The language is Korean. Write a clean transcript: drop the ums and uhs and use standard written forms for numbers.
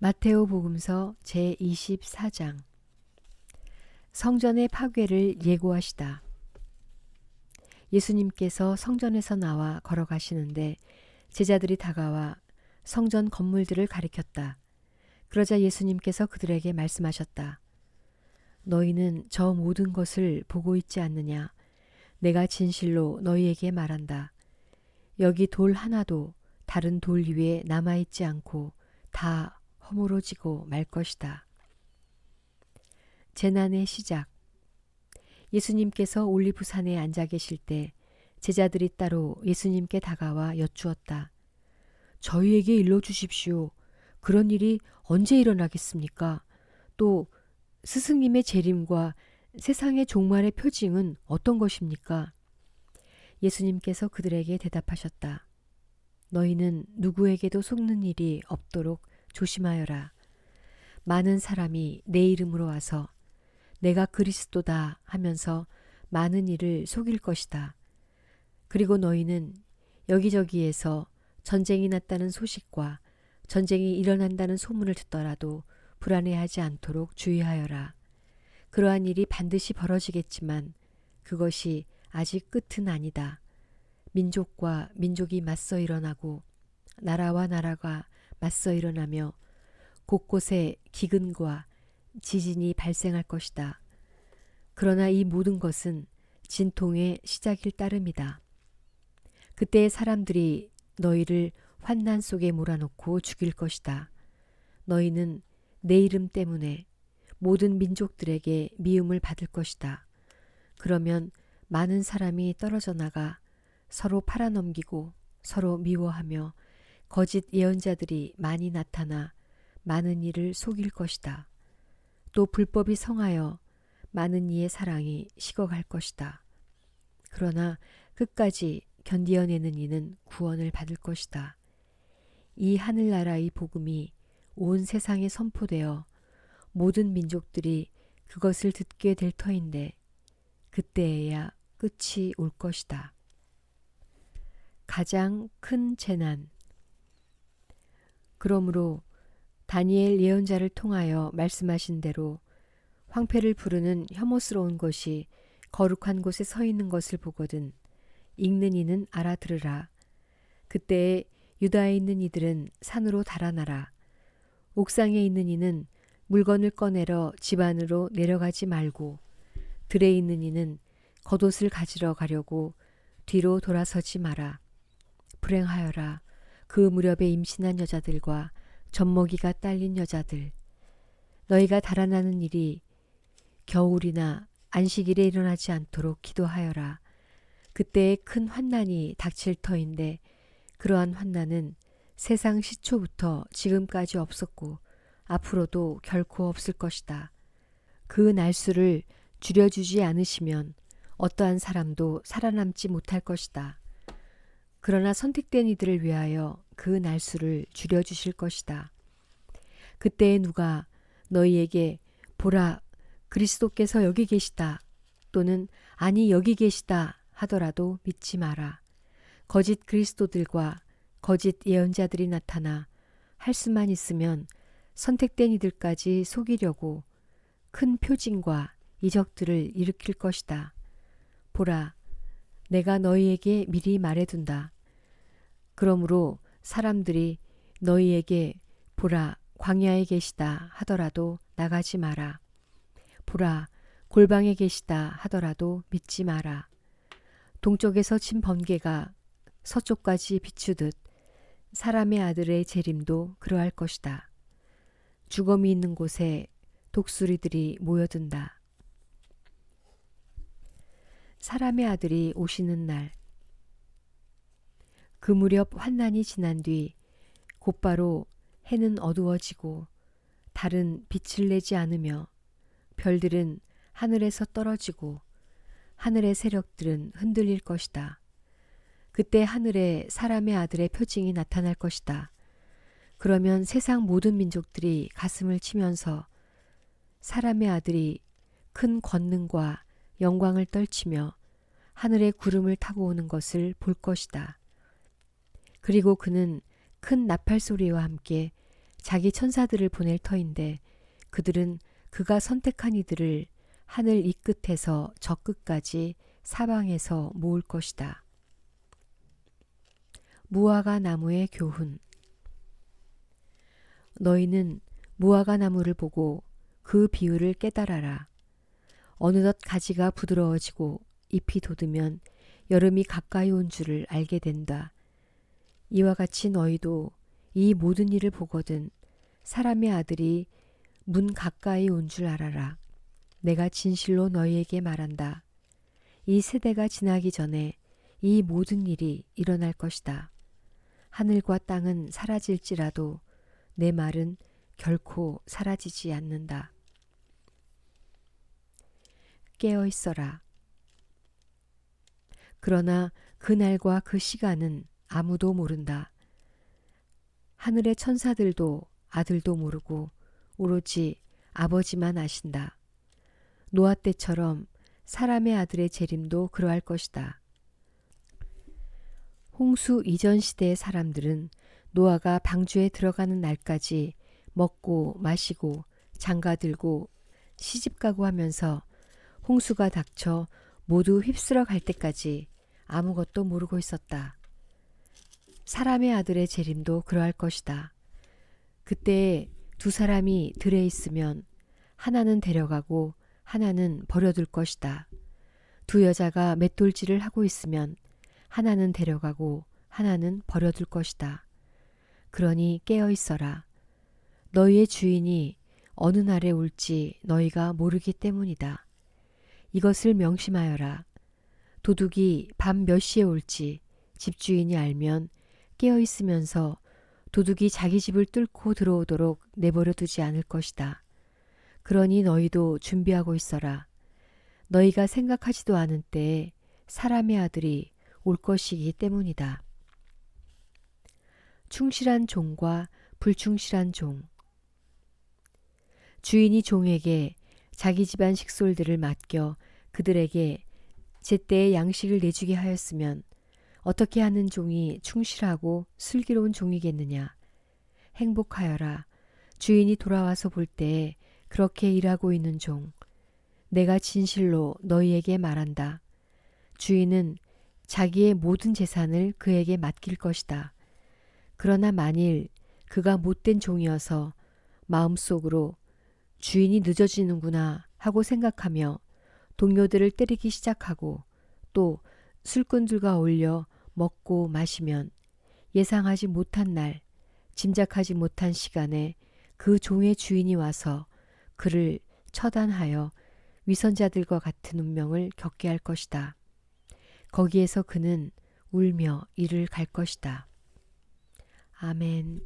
마테오 복음서 제24장. 성전의 파괴를 예고하시다. 예수님께서 성전에서 나와 걸어가시는데 제자들이 다가와 성전 건물들을 가리켰다. 그러자 예수님께서 그들에게 말씀하셨다. 너희는 저 모든 것을 보고 있지 않느냐? 내가 진실로 너희에게 말한다. 여기 돌 하나도 다른 돌 위에 남아있지 않고 다 허물어지고 말 것이다. 재난의 시작. 예수님께서 올리브산에 앉아 계실 때 제자들이 따로 예수님께 다가와 여쭈었다. 저희에게 일러주십시오. 그런 일이 언제 일어나겠습니까? 또 스승님의 재림과 세상의 종말의 표징은 어떤 것입니까? 예수님께서 그들에게 대답하셨다. 너희는 누구에게도 속는 일이 없도록 조심하여라. 많은 사람이 내 이름으로 와서 내가 그리스도다 하면서 많은 이를 속일 것이다. 그리고 너희는 여기저기에서 전쟁이 났다는 소식과 전쟁이 일어난다는 소문을 듣더라도 불안해하지 않도록 주의하여라. 그러한 일이 반드시 벌어지겠지만 그것이 아직 끝은 아니다. 민족과 민족이 맞서 일어나고 나라와 나라가 맞서 일어나며 곳곳에 기근과 지진이 발생할 것이다. 그러나 이 모든 것은 진통의 시작일 따름이다. 그때의 사람들이 너희를 환난 속에 몰아넣고 죽일 것이다. 너희는 내 이름 때문에 모든 민족들에게 미움을 받을 것이다. 그러면 많은 사람이 떨어져 나가 서로 팔아넘기고 서로 미워하며 거짓 예언자들이 많이 나타나 많은 이를 속일 것이다. 또 불법이 성하여 많은 이의 사랑이 식어갈 것이다. 그러나 끝까지 견디어내는 이는 구원을 받을 것이다. 이 하늘나라의 복음이 온 세상에 선포되어 모든 민족들이 그것을 듣게 될 터인데 그때에야 끝이 올 것이다. 가장 큰 재난. 그러므로 다니엘 예언자를 통하여 말씀하신 대로 황폐를 부르는 혐오스러운 것이 거룩한 곳에 서 있는 것을 보거든 읽는 이는 알아들으라. 그때에 유다에 있는 이들은 산으로 달아나라. 옥상에 있는 이는 물건을 꺼내러 집 안으로 내려가지 말고 들에 있는 이는 겉옷을 가지러 가려고 뒤로 돌아서지 마라. 불행하여라. 그 무렵에 임신한 여자들과 젖먹이가 딸린 여자들. 너희가 달아나는 일이 겨울이나 안식일에 일어나지 않도록 기도하여라. 그때에 큰 환난이 닥칠 터인데 그러한 환난은 세상 시초부터 지금까지 없었고 앞으로도 결코 없을 것이다. 그 날수를 줄여주지 않으시면 어떠한 사람도 살아남지 못할 것이다. 그러나 선택된 이들을 위하여 그 날수를 줄여주실 것이다. 그때에 누가 너희에게 보라 그리스도께서 여기 계시다 또는 아니 여기 계시다 하더라도 믿지 마라. 거짓 그리스도들과 거짓 예언자들이 나타나 할 수만 있으면 선택된 이들까지 속이려고 큰 표징과 이적들을 일으킬 것이다. 보라 내가 너희에게 미리 말해둔다. 그러므로 사람들이 너희에게 보라 광야에 계시다 하더라도 나가지 마라. 보라 골방에 계시다 하더라도 믿지 마라. 동쪽에서 친 번개가 서쪽까지 비추듯 사람의 아들의 재림도 그러할 것이다. 죽음이 있는 곳에 독수리들이 모여든다. 사람의 아들이 오시는 날. 그 무렵 환난이 지난 뒤 곧바로 해는 어두워지고 달은 빛을 내지 않으며 별들은 하늘에서 떨어지고 하늘의 세력들은 흔들릴 것이다. 그때 하늘에 사람의 아들의 표징이 나타날 것이다. 그러면 세상 모든 민족들이 가슴을 치면서 사람의 아들이 큰 권능과 영광을 떨치며 하늘의 구름을 타고 오는 것을 볼 것이다. 그리고 그는 큰 나팔 소리와 함께 자기 천사들을 보낼 터인데 그들은 그가 선택한 이들을 하늘 이 끝에서 저 끝까지 사방에서 모을 것이다. 무화과 나무의 교훈. 너희는 무화과 나무를 보고 그 비유를 깨달아라. 어느덧 가지가 부드러워지고 잎이 돋으면 여름이 가까이 온 줄을 알게 된다. 이와 같이 너희도 이 모든 일을 보거든 사람의 아들이 문 가까이 온 줄 알아라. 내가 진실로 너희에게 말한다. 이 세대가 지나기 전에 이 모든 일이 일어날 것이다. 하늘과 땅은 사라질지라도 내 말은 결코 사라지지 않는다. 깨어 있어라. 그러나 그날과 그 시간은 아무도 모른다. 하늘의 천사들도 아들도 모르고 오로지 아버지만 아신다. 노아 때처럼 사람의 아들의 재림도 그러할 것이다. 홍수 이전 시대의 사람들은 노아가 방주에 들어가는 날까지 먹고 마시고 장가들고 시집가고 하면서 홍수가 닥쳐 모두 휩쓸어 갈 때까지 아무것도 모르고 있었다. 사람의 아들의 재림도 그러할 것이다. 그때 두 사람이 들에 있으면 하나는 데려가고 하나는 버려둘 것이다. 두 여자가 맷돌질을 하고 있으면 하나는 데려가고 하나는 버려둘 것이다. 그러니 깨어 있어라. 너희의 주인이 어느 날에 올지 너희가 모르기 때문이다. 이것을 명심하여라. 도둑이 밤 몇 시에 올지 집주인이 알면 깨어 있으면서 도둑이 자기 집을 뚫고 들어오도록 내버려 두지 않을 것이다. 그러니 너희도 준비하고 있어라. 너희가 생각하지도 않은 때에 사람의 아들이 올 것이기 때문이다. 충실한 종과 불충실한 종. 주인이 종에게 자기 집안 식솔들을 맡겨 그들에게 제때에 양식을 내주게 하였으면 어떻게 하는 종이 충실하고 슬기로운 종이겠느냐. 행복하여라. 주인이 돌아와서 볼 때에 그렇게 일하고 있는 종. 내가 진실로 너희에게 말한다. 주인은 자기의 모든 재산을 그에게 맡길 것이다. 그러나 만일 그가 못된 종이어서 마음속으로 주인이 늦어지는구나 하고 생각하며 동료들을 때리기 시작하고 또 술꾼들과 어울려 먹고 마시면 예상하지 못한 날, 짐작하지 못한 시간에 그 종의 주인이 와서 그를 처단하여 위선자들과 같은 운명을 겪게 할 것이다. 거기에서 그는 울며 이를 갈 것이다. 아멘.